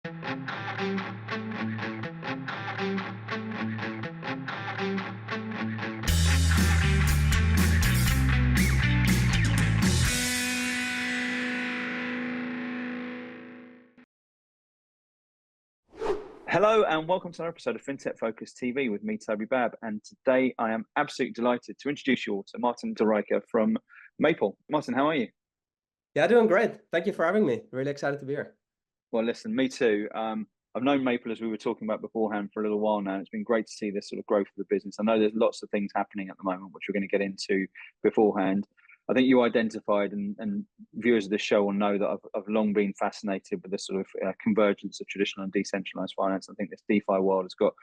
Hello and welcome to another episode of FinTech Focus TV with me, Toby. And today I am absolutely delighted to introduce you all to Martin de Rijke from Maple. Martin, how are you? Yeah, doing great. Thank you for having me. Really excited to be here. Well, listen, me too. I've known Maple, as we were talking about beforehand, for a little while now. And it's been great to see this sort of growth of the business. I know there's lots of things happening at the moment, which we're going to get into beforehand. I think you identified, and viewers of this show will know that I've long been fascinated with the sort of convergence of traditional and decentralized finance. I think this DeFi world has got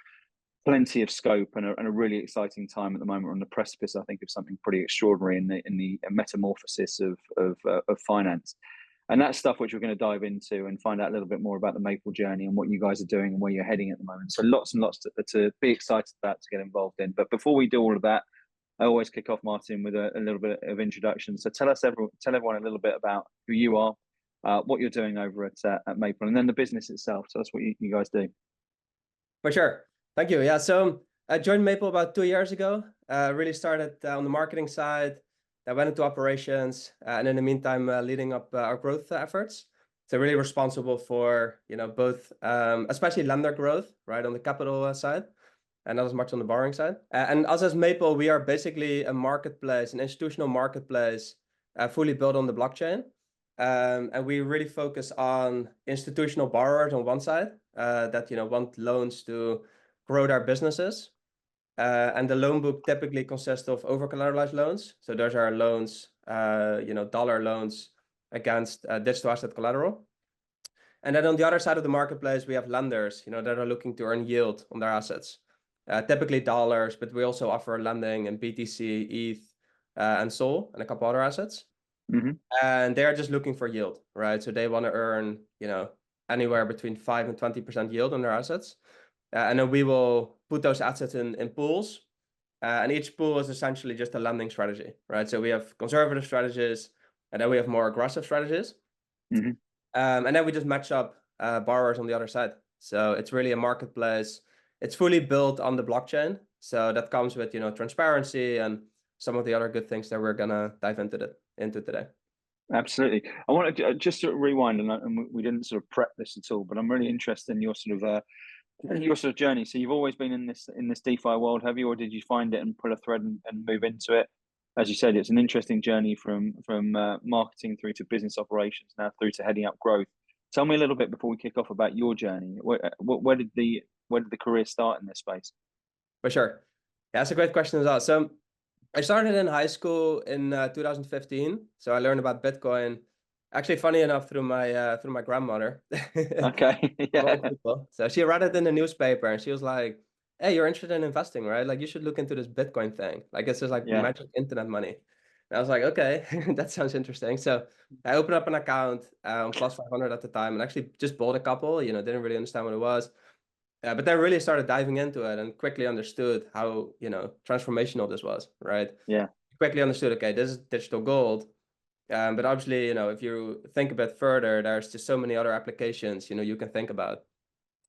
plenty of scope and a really exciting time at the moment. We're on the precipice, I think, of something pretty extraordinary in the metamorphosis of finance. And that's stuff which we're going to dive into and find out a little bit more about the Maple journey and what you guys are doing and where you're heading at the moment. So lots and lots to be excited about, to get involved in. But before we do all of that, I always kick off, Martin, with a little bit of introduction. So tell everyone a little bit about who you are, what you're doing over at Maple, and then the business itself. Tell us what you guys do. For sure. Thank you. Yeah, so I joined Maple about 2 years ago. Really started on the marketing side. I went into operations, and in the meantime, leading up our growth efforts. So really responsible for both, especially lender growth, right, on the capital side, and not as much on the borrowing side. And us as Maple, we are basically a marketplace, an institutional marketplace, fully built on the blockchain. And we really focus on institutional borrowers on one side that want loans to grow their businesses. And the loan book typically consists of over-collateralized loans. So those are loans, dollar loans against digital asset collateral. And then on the other side of the marketplace, we have lenders, that are looking to earn yield on their assets. Typically dollars, but we also offer lending in BTC, ETH, and Sol, and a couple other assets. Mm-hmm. And they're just looking for yield, right? So they want to earn, anywhere between 5 and 20% yield on their assets. And then we will put those assets in pools. And each pool is essentially just a lending strategy, right? So we have conservative strategies, and then we have more aggressive strategies. Mm-hmm. And then we just match up borrowers on the other side. So it's really a marketplace. It's fully built on the blockchain. So that comes with, transparency and some of the other good things that we're going to dive into today. Absolutely. I want to just sort of rewind, and we didn't sort of prep this at all, but I'm really interested in your sort of journey. So you've always been in this DeFi world, have you, or did you find it and pull a thread and move into it? As you said, it's an interesting journey from marketing through to business operations, now through to heading up growth. Tell me a little bit before we kick off about your journey. Where did the career start in this space? For sure. Yeah, that's a great question as well. So I started in high school in 2015. So I learned about Bitcoin. Actually, funny enough, through my grandmother. Okay. Yeah. So she read it in the newspaper, and she was like, "Hey, you're interested in investing, right? Like, you should look into this Bitcoin thing. Like, it's just like magic internet money." And I was like, "Okay, that sounds interesting." So I opened up an account on plus 500 at the time, and actually just bought a couple. Didn't really understand what it was, but then really started diving into it and quickly understood how transformational this was. Right? Yeah. Quickly understood. Okay, this is digital gold. But obviously, if you think a bit further, there's just so many other applications, you can think about.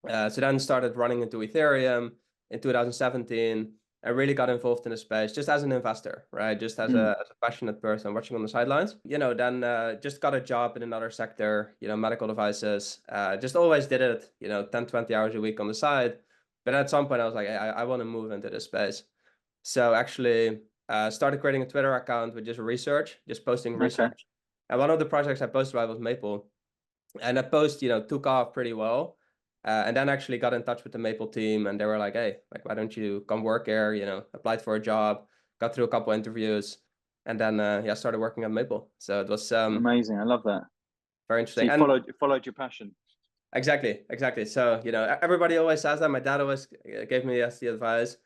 So then started running into Ethereum in 2017. I really got involved in the space just as an investor, right? Just as a passionate person watching on the sidelines. Then just got a job in another sector, medical devices. Just always did it, 10, 20 hours a week on the side. But at some point I was like, I want to move into this space. So actually started creating a Twitter account with just research, just posting research. Okay. And one of the projects I posted about was Maple. And that post, took off pretty well. And then actually got in touch with the Maple team, and they were like, "Hey, like, why don't you come work here?" Applied for a job, got through a couple interviews, and then started working at Maple. So it was amazing. I love that. Very interesting. So you followed your passion. Exactly. So everybody always says that. My dad always gave me the advice.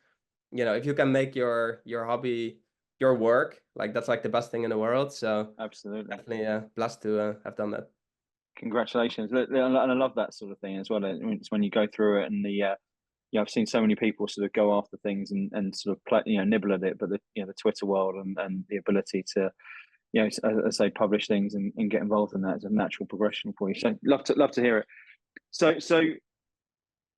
If you can make your hobby your work, like, that's like the best thing in the world. So absolutely, definitely blessed to have done that. Congratulations. And I love that sort of thing as well. It's when you go through it and I've seen so many people sort of go after things and sort of play, nibble at it, but the Twitter world and the ability to, as I say, publish things and get involved in that is a natural progression for you. So love to hear it. So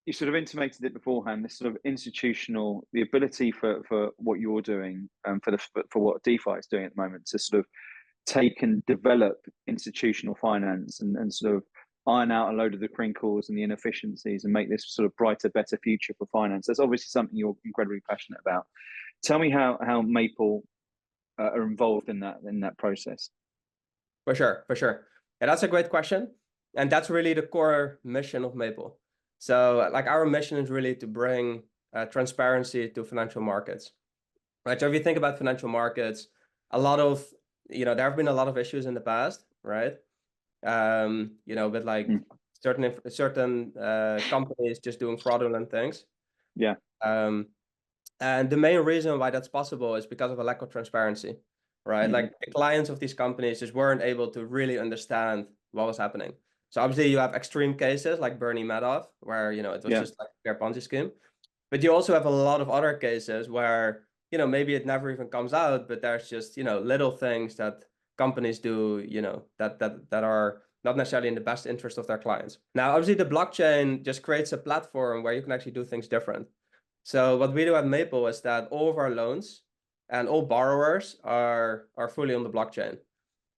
you sort of intimated it beforehand, this sort of institutional, the ability for what you're doing, for what DeFi is doing at the moment, to sort of take and develop institutional finance and sort of iron out a load of the crinkles and the inefficiencies and make this sort of brighter, better future for finance. That's obviously something you're incredibly passionate about. Tell me how Maple are involved in that process. For sure. Yeah, that's a great question. And that's really the core mission of Maple. So like our mission is really to bring transparency to financial markets. Right. So if you think about financial markets, a lot of, there have been a lot of issues in the past, right? With like certain companies just doing fraudulent things. Yeah. And the main reason why that's possible is because of a lack of transparency, right? Like the clients of these companies just weren't able to really understand what was happening. So obviously you have extreme cases like Bernie Madoff, where, it was just like a Ponzi scheme. But you also have a lot of other cases where, maybe it never even comes out, but there's just, little things that companies do, that are not necessarily in the best interest of their clients. Now, obviously the blockchain just creates a platform where you can actually do things different. So what we do at Maple is that all of our loans and all borrowers are fully on the blockchain.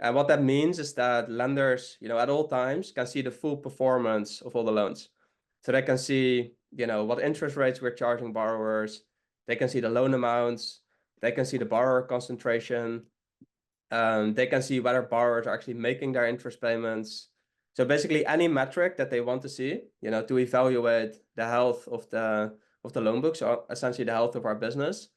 And what that means is that lenders, at all times can see the full performance of all the loans. So they can see, what interest rates we're charging borrowers. They can see the loan amounts. They can see the borrower concentration. They can see whether borrowers are actually making their interest payments. So basically any metric that they want to see, to evaluate the health of the loan book, so essentially the health of our business,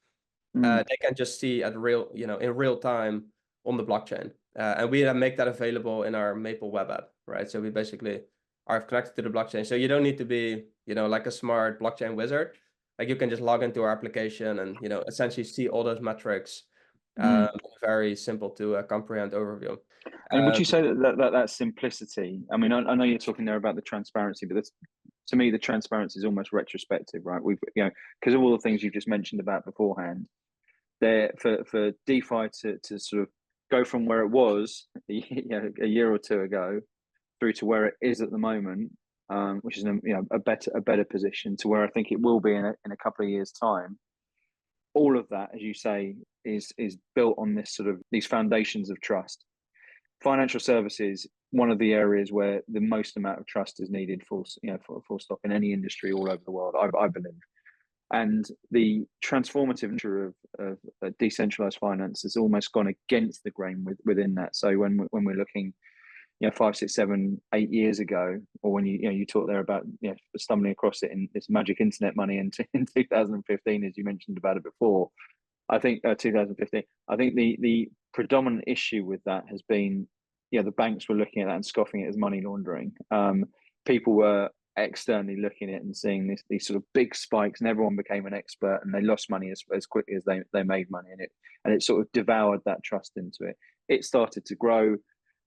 they can just see in real time on the blockchain. And we then make that available in our Maple web app, right? So we basically are connected to the blockchain. So you don't need to be, like a smart blockchain wizard. Like you can just log into our application and, essentially see all those metrics. Very simple to comprehend overview. And would you say that simplicity? I mean, I know you're talking there about the transparency, but to me, the transparency is almost retrospective, right? We've, because of all the things you've just mentioned about beforehand, there for DeFi to sort of go from where it was, a year or two ago, through to where it is at the moment, which is a better position, to where I think it will be in a couple of years' time. All of that, as you say, is built on these foundations of trust. Financial services, one of the areas where the most amount of trust is needed, full stop, in any industry all over the world, I believe. And the transformative nature of decentralized finance has almost gone against the grain within that. So when we're looking, 5, 6, 7, 8 years ago, or when you talk there about stumbling across it in this magic internet money in 2015, as you mentioned about it before, I think 2015. I think the predominant issue with that has been, the banks were looking at that and scoffing it as money laundering. People were externally looking at it and seeing these sort of big spikes, and everyone became an expert, and they lost money as quickly as they made money, and it sort of devoured that trust into it. It started to grow,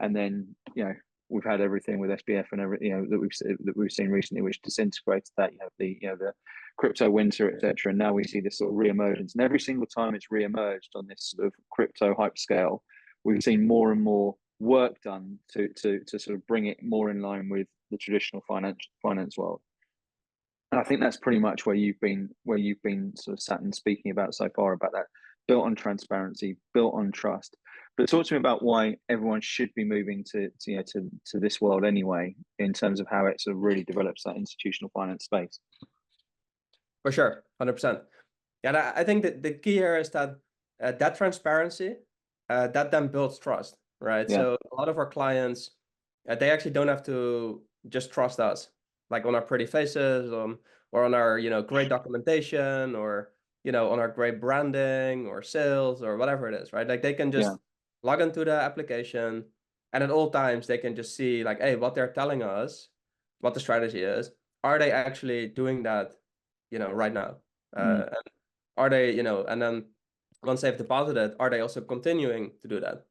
and then we've had everything with SBF and everything that we've seen recently, which disintegrated that. You have the crypto winter, etc. And now we see this sort of reemergence, and every single time it's reemerged on this sort of crypto hype scale, we've seen more and more work done to sort of bring it more in line with the traditional finance world. And I think that's pretty much where you've been sort of sat and speaking about so far, about that, built on transparency, built on trust. But talk to me about why everyone should be moving to this world anyway, in terms of how it sort of really develops that institutional finance space. For sure, 100%. Yeah, I think that the key here is that that transparency, that then builds trust, right? Yeah. So a lot of our clients, they actually don't have to just trust us, like on our pretty faces, or on our great documentation, or on our great branding or sales or whatever it is, right? Like they can just log into the application, and at all times they can just see like, hey, what they're telling us, what the strategy is. Are they actually doing that, right now? And are they, and then once they've deposited, are they also continuing to do that,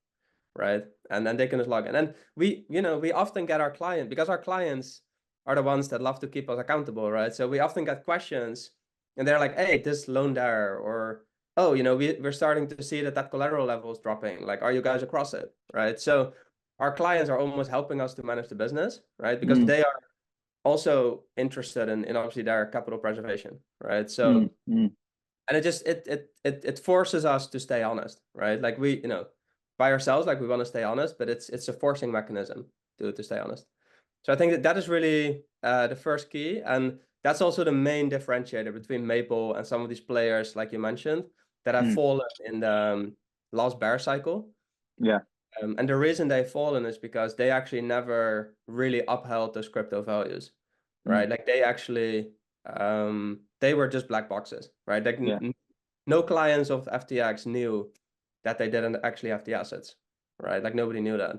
right? And then they can just log in. And we often get our client, because our clients are the ones that love to keep us accountable, right? So we often get questions, and they're like, hey, this loan there, or, oh, we're starting to see that collateral level is dropping. Like, are you guys across it, right? So our clients are almost helping us to manage the business, right? Because they are also interested in obviously their capital preservation, right? So, and it forces us to stay honest, right? Like we, by ourselves, like we want to stay honest, but it's a forcing mechanism to stay honest. So I think that is really the first key, and that's also the main differentiator between Maple and some of these players, like you mentioned, that have fallen in the last bear cycle. Yeah. And the reason they've fallen is because they actually never really upheld those crypto values, right? Like they actually, they were just black boxes, right? Like no clients of FTX knew that they didn't actually have the assets, right? Like nobody knew that.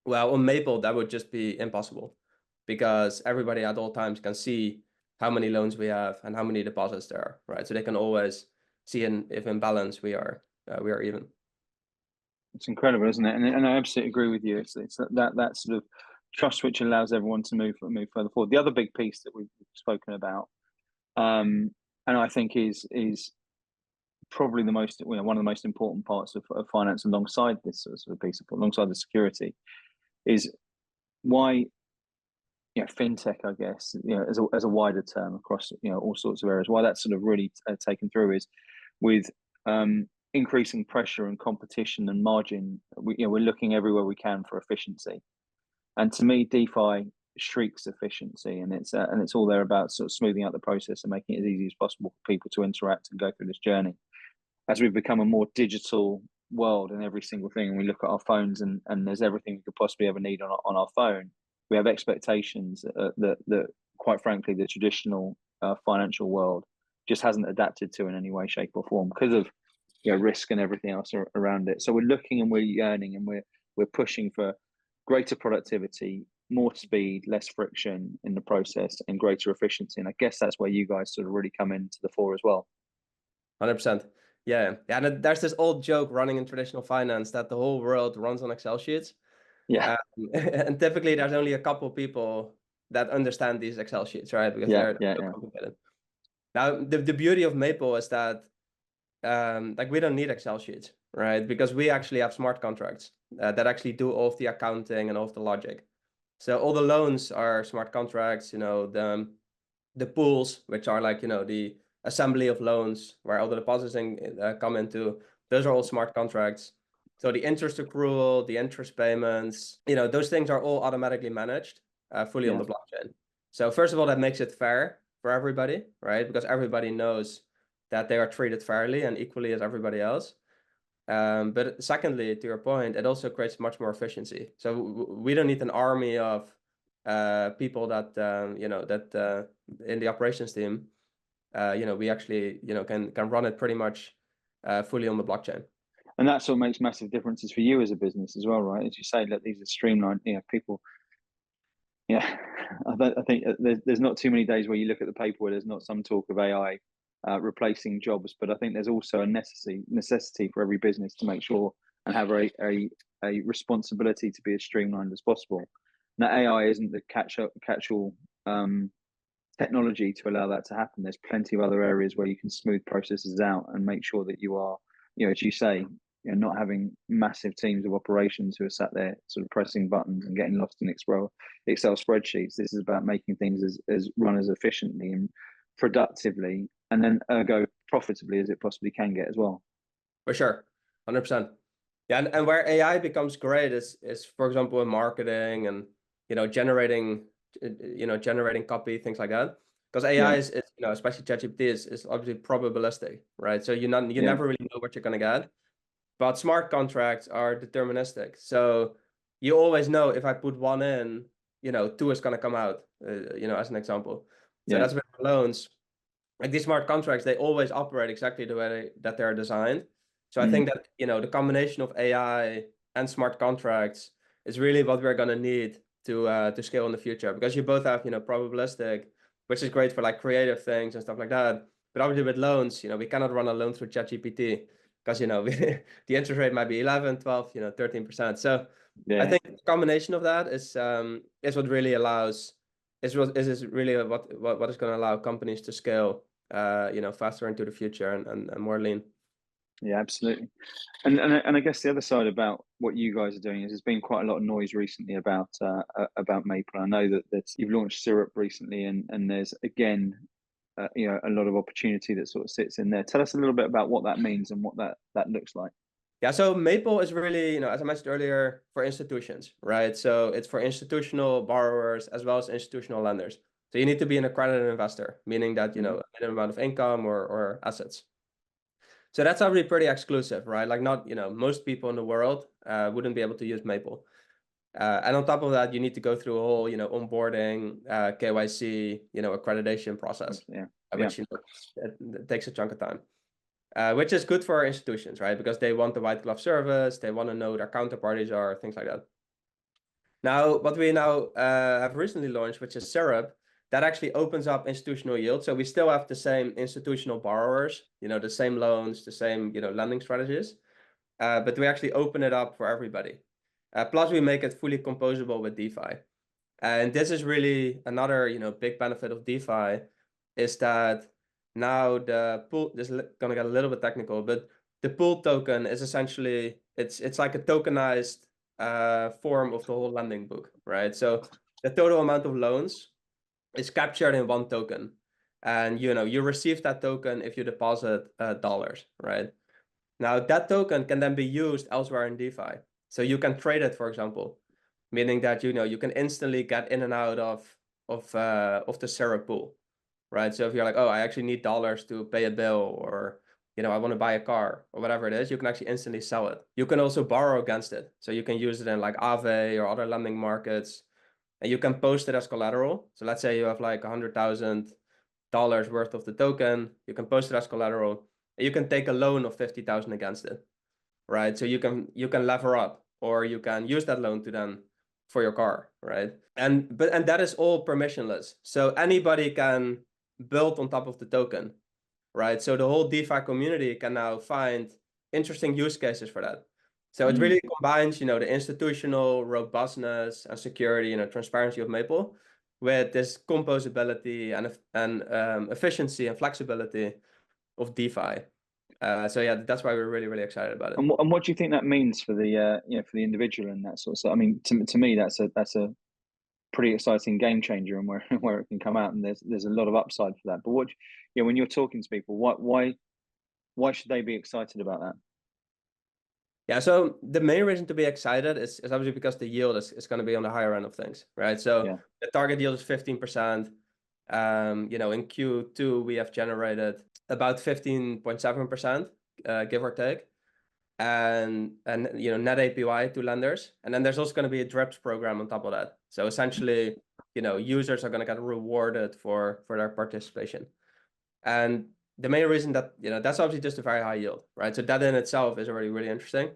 Well, on Maple, that would just be impossible because everybody at all times can see how many loans we have and how many deposits there are, right? So they can always see if in balance we are even. It's incredible, isn't it? And I absolutely agree with you. It's that sort of trust which allows everyone to move further forward. The other big piece that we've spoken about, and I think is probably the most, one of the most important parts of finance alongside this sort of piece of alongside the security, is why fintech, I guess, as a wider term across all sorts of areas, why that's sort of really taken through is with increasing pressure and competition and margin. We're looking everywhere we can for efficiency, and to me, DeFi shrieks efficiency, and it's all there about sort of smoothing out the process and making it as easy as possible for people to interact and go through this journey. As we've become a more digital world in every single thing, and we look at our phones and there's everything we could possibly ever need on our phone, we have expectations that quite frankly, the traditional financial world just hasn't adapted to in any way, shape, or form because of risk and everything else around it. So we're looking and we're yearning and we're pushing for greater productivity, more speed, less friction in the process, and greater efficiency. And I guess that's where you guys sort of really come into the fore as well. 100%. Yeah. And there's this old joke running in traditional finance that the whole world runs on Excel sheets. Yeah. And typically there's only a couple people that understand these Excel sheets, right? Because they're so complicated. Now, the beauty of Maple is that like we don't need Excel sheets, right? Because we actually have smart contracts that actually do all of the accounting and all of the logic. So all the loans are smart contracts, the pools, which are like, the assembly of loans where all the deposits come into, those are all smart contracts. So the interest accrual, the interest payments, those things are all automatically managed fully on the blockchain. So first of all, that makes it fair for everybody, right? Because everybody knows that they are treated fairly and equally as everybody else. But secondly, to your point, it also creates much more efficiency. So we don't need an army of people that in the operations team. We actually can run it pretty much fully on the blockchain. And that's what makes massive differences for you as a business as well, right? As you say, that these are streamlined. People. Yeah, I think there's not too many days where you look at the paper where there's not some talk of AI replacing jobs, but I think there's also a necessity for every business to make sure and have a responsibility to be as streamlined as possible. Now, AI isn't the catch-all technology to allow that to happen. There's plenty of other areas where you can smooth processes out and make sure that you are, as you say, not having massive teams of operations who are sat there sort of pressing buttons and getting lost in Excel spreadsheets. This is about making things as run as efficiently and productively, and then ergo profitably as it possibly can get as well. For sure, 100%. Yeah, and where AI becomes great is for example in marketing and generating copy, things like that. Because AI is especially ChatGPT is obviously probabilistic, right? So you never really know what you're gonna get. But smart contracts are deterministic. So you always know if I put one in, 2 is going to come out, as an example. So that's with loans. Like these smart contracts, they always operate exactly the way that they're designed. So I think that, the combination of AI and smart contracts is really what we're going to need to scale in the future. Because you both have, probabilistic, which is great for like creative things and stuff like that. But obviously with loans, we cannot run a loan through ChatGPT. Because the interest rate might be 11, 12, 13%. So I think the combination of that is what really allows is what is really what is going to allow companies to scale faster into the future and more lean. Yeah, absolutely. And I guess the other side about what you guys are doing is there's been quite a lot of noise recently about Maple. I know that you've launched syrup recently, and there's again, a lot of opportunity that sort of sits in there. Tell us a little bit about what that means and what that looks like. Yeah, so Maple is really, as I mentioned earlier, for institutions, right? So it's for institutional borrowers as well as institutional lenders. So you need to be an accredited investor, meaning that, Hmm. a minimum amount of income or assets. So that's already pretty exclusive, right? Like not, most people in the world wouldn't be able to use Maple. And on top of that, you need to go through a whole, onboarding, KYC, accreditation process, Yeah, yeah, which, it takes a chunk of time. Which is good for our institutions, right? Because they want the white glove service, they want to know their counterparties are, things like that. Now, what we now have recently launched, which is Syrup, that actually opens up institutional yield. So we still have the same institutional borrowers, the same loans, the same, lending strategies, but we actually open it up for everybody. Plus, we make it fully composable with DeFi. And this is really another, big benefit of DeFi is that now the pool, this is gonna get a little bit technical, but the pool token is essentially, it's like a tokenized form of the whole lending book, right? So the total amount of loans is captured in one token. And, you receive that token if you deposit dollars, right? Now that token can then be used elsewhere in DeFi. So you can trade it, for example, meaning that you can instantly get in and out of the Syrup pool, right? So if you're like, oh, I actually need dollars to pay a bill, or I want to buy a car or whatever it is, you can actually instantly sell it. You can also borrow against it, so you can use it in like Aave or other lending markets, and you can post it as collateral. So let's say you have like $100,000 worth of the token, you can post it as collateral, and you can take a loan of 50,000 against it, right? So you can lever up, or you can use that loan to then for your car, right? And that is all permissionless. So anybody can build on top of the token, right? So the whole DeFi community can now find interesting use cases for that. So it really combines, the institutional robustness and security and transparency of Maple with this composability and efficiency and flexibility of DeFi. So yeah, that's why we're really, really excited about it. And what do you think that means for the for the individual and that sort of stuff? I mean, to me, that's a pretty exciting game changer, and where where it can come out, and there's a lot of upside for that. But when you're talking to people, why should they be excited about that? Yeah, so the main reason to be excited is obviously because the yield is going to be on the higher end of things, right? So Yeah. the target yield is 15%. In Q2, we have generated about 15.7%, give or take, and net APY to lenders. And then there's also going to be a DRIPS program on top of that. So essentially, users are going to get rewarded for their participation. And the main reason that, that's obviously just a very high yield, right? So that in itself is already really interesting.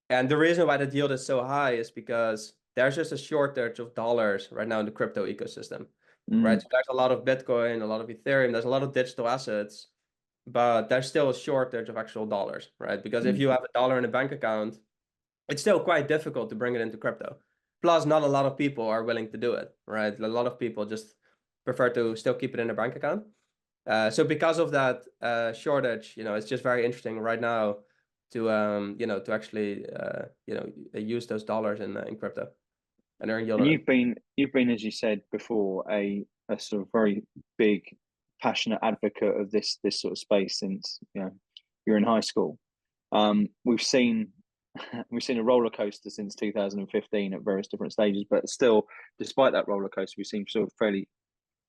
And the reason why that yield is so high is because there's just a shortage of dollars right now in the crypto ecosystem, right? So there's a lot of Bitcoin, a lot of Ethereum, there's a lot of digital assets, but there's still a shortage of actual dollars, right? Because if you have a dollar in a bank account, it's still quite difficult to bring it into crypto. Plus, not a lot of people are willing to do it, right? A lot of people just prefer to still keep it in a bank account. So because of that shortage, it's just very interesting right now to to actually use those dollars in crypto and earn yield And on it. you've been, as you said before, a sort of very big, passionate advocate of this sort of space since you're in high school. We've seen we've seen a roller coaster since 2015 at various different stages, but still, despite that roller coaster, we've seen sort of fairly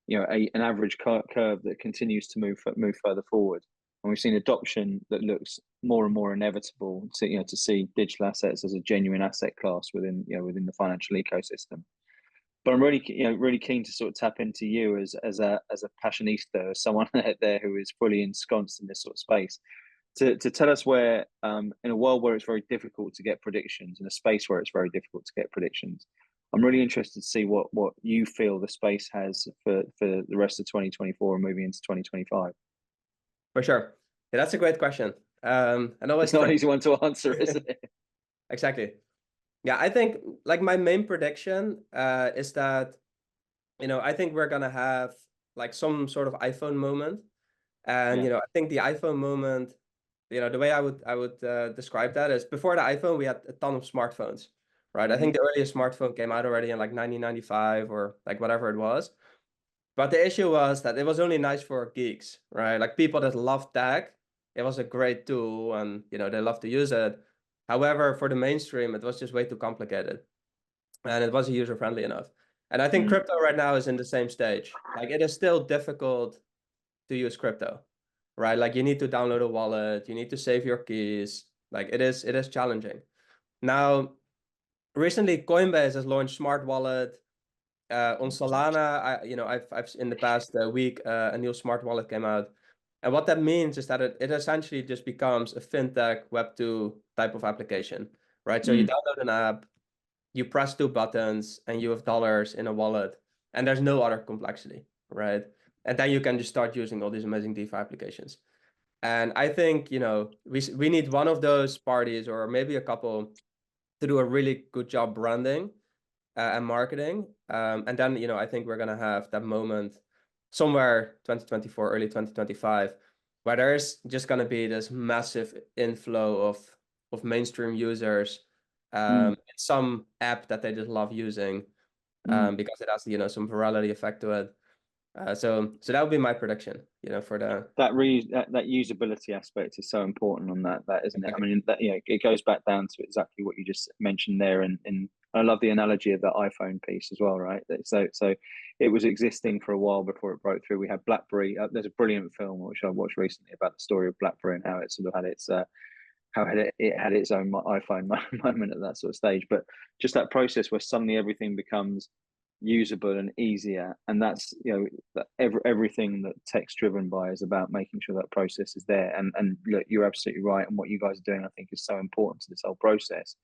an average curve that continues to move further forward, and we've seen adoption that looks more and more inevitable to see digital assets as a genuine asset class within the financial ecosystem. But I'm really keen to sort of tap into you as a passionista, as someone there who is fully ensconced in this sort of space, to tell us where, in a world where it's very difficult to get predictions, in a space where it's very difficult to get predictions, I'm really interested to see what you feel the space has for the rest of 2024 and moving into 2025. For sure. Yeah, that's a great question. And always It's not an easy one to answer, is it? Exactly. Yeah, I think like my main prediction is that I think we're gonna have like some sort of iPhone moment, and Yeah. I think the iPhone moment the way I would describe that is before the iPhone, we had a ton of smartphones, right? I think the earliest smartphone came out already in like 1995 or like whatever it was. But the issue was that it was only nice for geeks, right? Like people that love tech, it was a great tool and, they love to use it. However, for the mainstream, it was just way too complicated and it wasn't user-friendly enough. And I think crypto right now is in the same stage. Like it is still difficult to use crypto, right? Like you need to download a wallet, you need to save your keys. Like it is challenging. Now, recently Coinbase has launched Smart Wallet. On Solana, I've in the past week a new smart wallet came out, and what that means is that it essentially just becomes a fintech Web2 type of application, right? So you download an app, you press two buttons, and you have dollars in a wallet, and there's no other complexity, right? And then you can just start using all these amazing DeFi applications. And I think we need one of those parties or maybe a couple to do a really good job branding and marketing. And then, I think we're going to have that moment somewhere 2024, early 2025, where there's just going to be this massive inflow of mainstream users, some app that they just love using because it has, some virality effect to it. So that would be my prediction, for the that usability aspect is so important on that, isn't it? I exactly. mean, that it goes back down to exactly what you just mentioned there, and I love the analogy of the iPhone piece as well, right? So it was existing for a while before it broke through. We had BlackBerry. There's a brilliant film which I watched recently about the story of BlackBerry and how it sort of had its it had its own iPhone moment at that sort of stage. But just that process where suddenly everything becomes usable and easier, and that's that everything that tech's driven by is about making sure that process is there. And look, you're absolutely right, and what you guys are doing I think is so important to this whole process,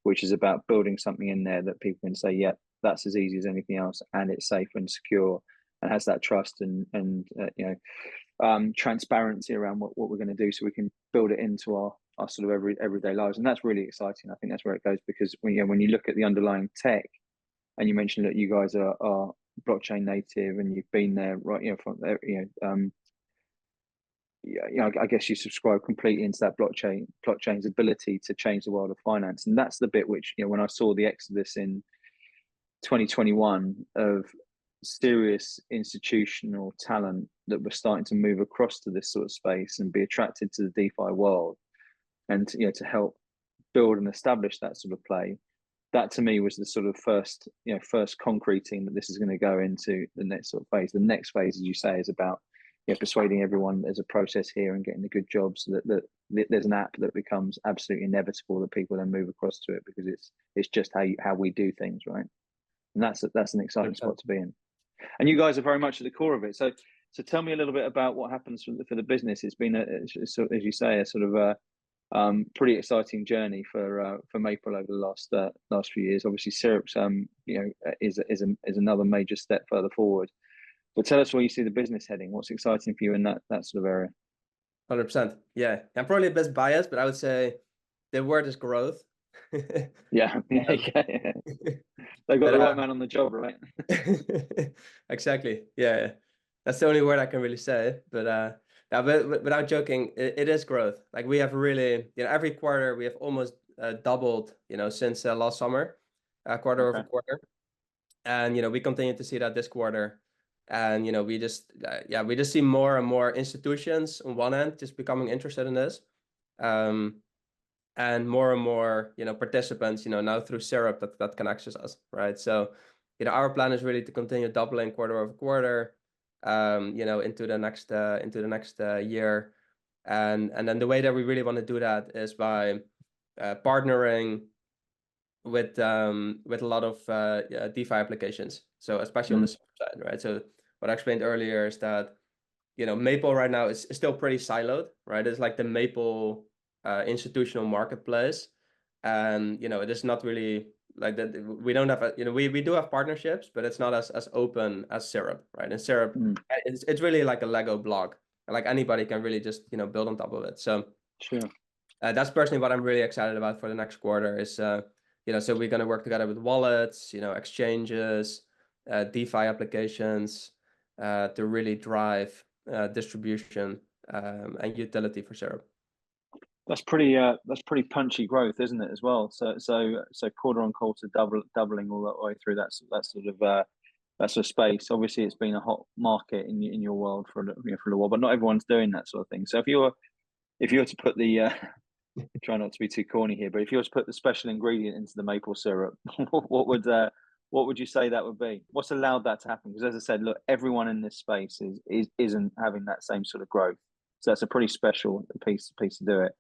which is about building something in there that people can say, yeah, that's as easy as anything else, and it's safe and secure and has that trust and transparency around what we're going to do, so we can build it into our sort of everyday lives. And that's really exciting. I think that's where it goes, because when you look at the underlying tech, and you mentioned that you guys are blockchain native and you've been there, right? From there, I guess you subscribe completely into that blockchain's ability to change the world of finance. And that's the bit which, when I saw the exodus in 2021 of serious institutional talent that were starting to move across to this sort of space and be attracted to the DeFi world, and to help build and establish that sort of play, that to me was the sort of first concreting that this is going to go into the next sort of phase. The next phase, as you say, is about persuading everyone there's a process here and getting the good jobs, so that there's an app that becomes absolutely inevitable that people then move across to it, because it's just how we do things, right? And that's an exciting spot to be in. And you guys are very much at the core of it. So tell me a little bit about what happens for the business. It's been, as you say, a sort of a pretty exciting journey for Maple over the last few years. Obviously, Syrup's is another major step further forward. But tell us where you see the business heading. What's exciting for you in that sort of area? 100%. Yeah, I'm probably a bit biased, but I would say the word is growth. Yeah. They got the right man on the job, right? Exactly. Yeah, that's the only word I can really say. But without joking, it is growth. Like we have really, every quarter we have almost doubled, since last summer, quarter over quarter, and we continue to see that this quarter, and we just see more and more institutions on one end just becoming interested in this, and more participants now through Syrup that can access us, right? So our plan is really to continue doubling quarter over quarter, into the next year, and then the way that we really want to do that is by partnering with a lot of DeFi applications. So especially on the Syrup side, right? So what I explained earlier is that Maple right now is still pretty siloed, right? It's like the Maple institutional marketplace, and it is not really like that. We don't have we do have partnerships, but it's not as open as Syrup, right? And Syrup, it's really like a Lego block, like anybody can really just build on top of it. So sure, that's personally what I'm really excited about for the next quarter is so we're going to work together with wallets, exchanges, DeFi applications, to really drive distribution and utility for Syrup. That's pretty punchy growth, isn't it, as well? So quarter on quarter doubling all that way through that sort of space. Obviously, it's been a hot market in your world for for a little while, but not everyone's doing that sort of thing. So if you were to put the try not to be too corny here, but if you were to put the special ingredient into the maple syrup, what would you say that would be? What's allowed that to happen? Because as I said, look, everyone in this space isn't having that same sort of growth. So that's a pretty special piece to do it.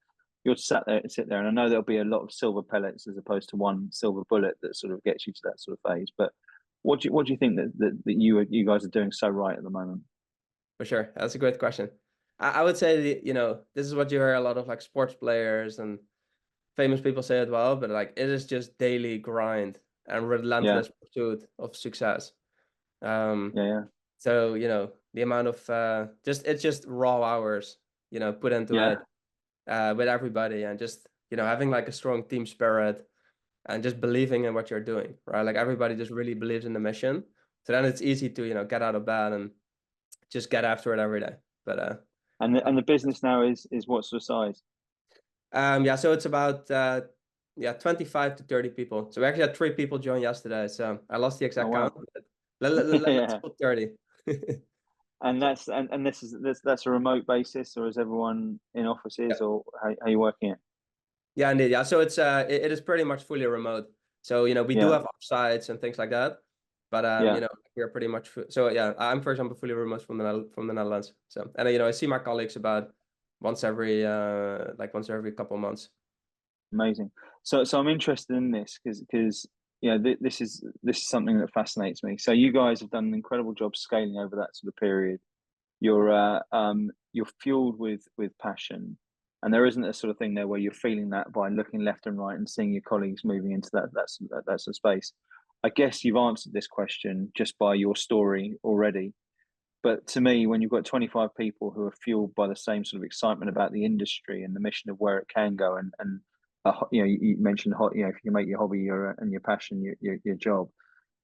You'll sit there, and I know there'll be a lot of silver pellets as opposed to one silver bullet that sort of gets you to that sort of phase. But what do you think that you guys are doing so right at the moment? For sure, that's a great question. I would say, this is what you hear a lot of like sports players and famous people say as well, but like it is just daily grind and Yeah, relentless pursuit of success. Um, yeah, so the amount of it's just raw hours, put into yeah, it with everybody, and just having like a strong team spirit and just believing in what you're doing, right? Like everybody just really believes in the mission. So then it's easy to get out of bed and just get after it every day. But and the business now is what sort of size? yeah, so it's about 25 to 30 people. So we actually had 3 people join yesterday, so I lost the Oh exact wow, count. But let's yeah. put 30. And that's a remote basis, or is everyone in Yeah. offices, or how are you working it? Yeah, indeed. Yeah, so it is pretty much fully remote. So we do Yeah, have offsites and things like that, but yeah, we're pretty much so yeah. I'm, for example, fully remote from the Netherlands. So, and I see my colleagues about once every couple of months. amazing. So I'm interested in this because this is something that fascinates me. So you guys have done an incredible job scaling over that sort of period. You're fueled with passion, and there isn't a sort of thing there where you're feeling that by looking left and right and seeing your colleagues moving into that sort of space. I guess you've answered this question just by your story already. But to me, when you've got 25 people who are fueled by the same sort of excitement about the industry and the mission of where it can go, and you mentioned if you make your hobby and your passion your job,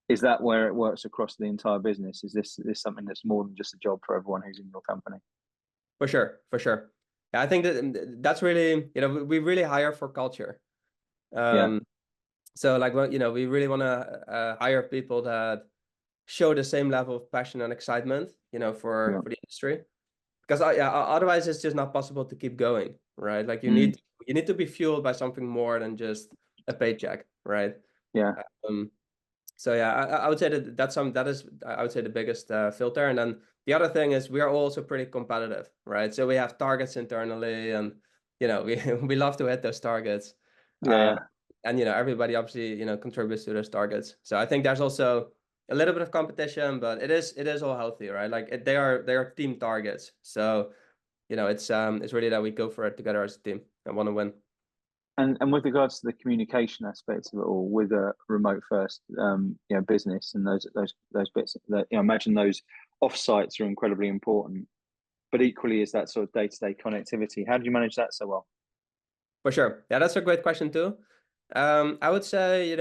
is that where it works across the entire business? Is this something that's more than just a job for everyone who's in your company? For sure, for sure. Yeah, I think that's really we really hire for culture. Yeah, So like we really want to hire people that show the same level of passion and excitement yeah, for the industry, because otherwise it's just not possible to keep going, right? Like mm, you need to be fueled by something more than just a paycheck, right? yeah, um so yeah, I would say that is I would say the biggest filter. And then the other thing is we are also pretty competitive, right? So we have targets internally, and we we love to hit those targets. yeah, um and everybody obviously contributes to those targets. So I think there's also a little bit of competition, but it is all healthy, right? Like they are team targets. So it's really that we go for it together as a team and want to win. And with regards to the communication aspects of it all, with a remote first business and those bits that I imagine those offsites are incredibly important. But equally, is that sort of day-to-day connectivity? How do you manage that so well? For sure. Yeah, that's a great question too. I would say,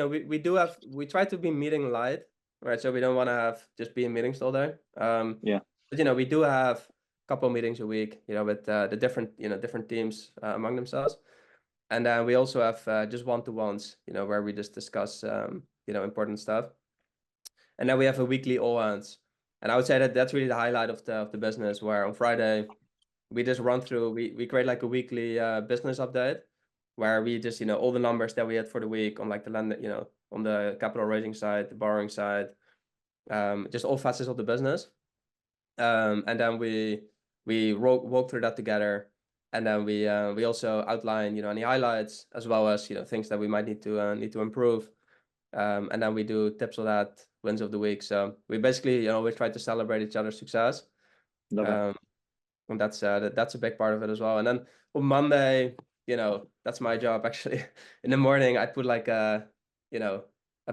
we try to be meeting light, right? So we don't want to have just be in meetings all day. Yeah, But we do have a couple of meetings a week, with the different teams among themselves. And then we also have just one-to-ones, where we just discuss important stuff. And then we have a weekly all hands. And I would say that that's really the highlight of the business, where on Friday we just run through, we create like a weekly business update, where we just all the numbers that we had for the week on like the lend, on the capital raising side, the borrowing side, just all facets of the business. And then we walk through that together, and then we also outline any highlights, as well as things that we might need to improve. And then we do tips of that, wins of the week. So we basically we try to celebrate each other's success. love it. um, and that's a big part of it as well. And then on Monday, that's my job actually. In the morning, I put like a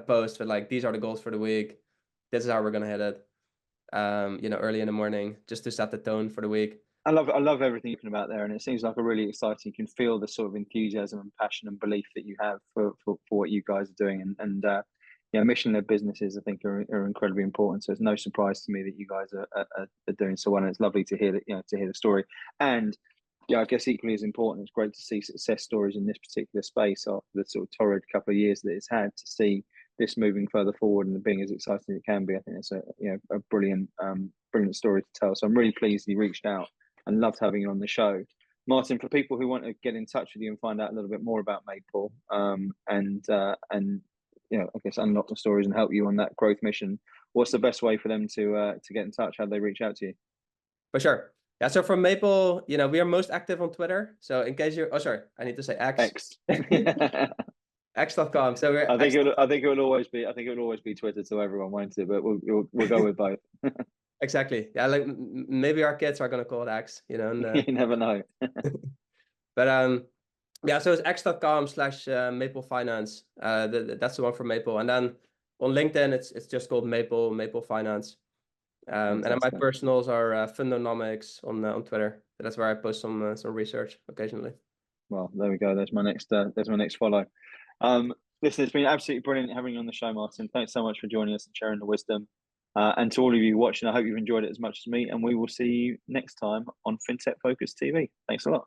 post with like, these are the goals for the week. This is how we're gonna hit it. Early in the morning, just to set the tone for the week. I love everything you're talking about there, and it seems like a really exciting. You can feel the sort of enthusiasm and passion and belief that you have for what you guys are doing, and mission-led businesses I think are incredibly important. So it's no surprise to me that you guys are doing so well, and it's lovely to hear that to hear the story. And Yeah, I guess equally as important, it's great to see success stories in this particular space after the sort of torrid couple of years that it's had, to see this moving further forward and being as exciting as it can be. I think it's a brilliant brilliant story to tell. So I'm really pleased you reached out and loved having you on the show. Martin, for people who want to get in touch with you and find out a little bit more about Maple, and I guess unlock the stories and help you on that growth mission, what's the best way for them to get in touch? How do they reach out to you? For sure. Yeah, so from Maple, we are most active on Twitter. So in case you're, oh, sorry, I need to say X. X.com. So we're I think it will always be Twitter to everyone, won't it? But we'll go with both. Exactly. Yeah, like maybe our kids are gonna call it X, and you never know. But yeah, so it's x.com/Maple Finance. That's the one for Maple. And then on LinkedIn, it's just called Maple Finance. And then my personals are Fundonomics on Twitter. That's where I post some research occasionally. Well, there we go. There's my next follow. Listen, it's been absolutely brilliant having you on the show, Martin. Thanks so much for joining us and sharing the wisdom. And to all of you watching, I hope you've enjoyed it as much as me. And we will see you next time on FinTech Focus TV. Thanks a lot.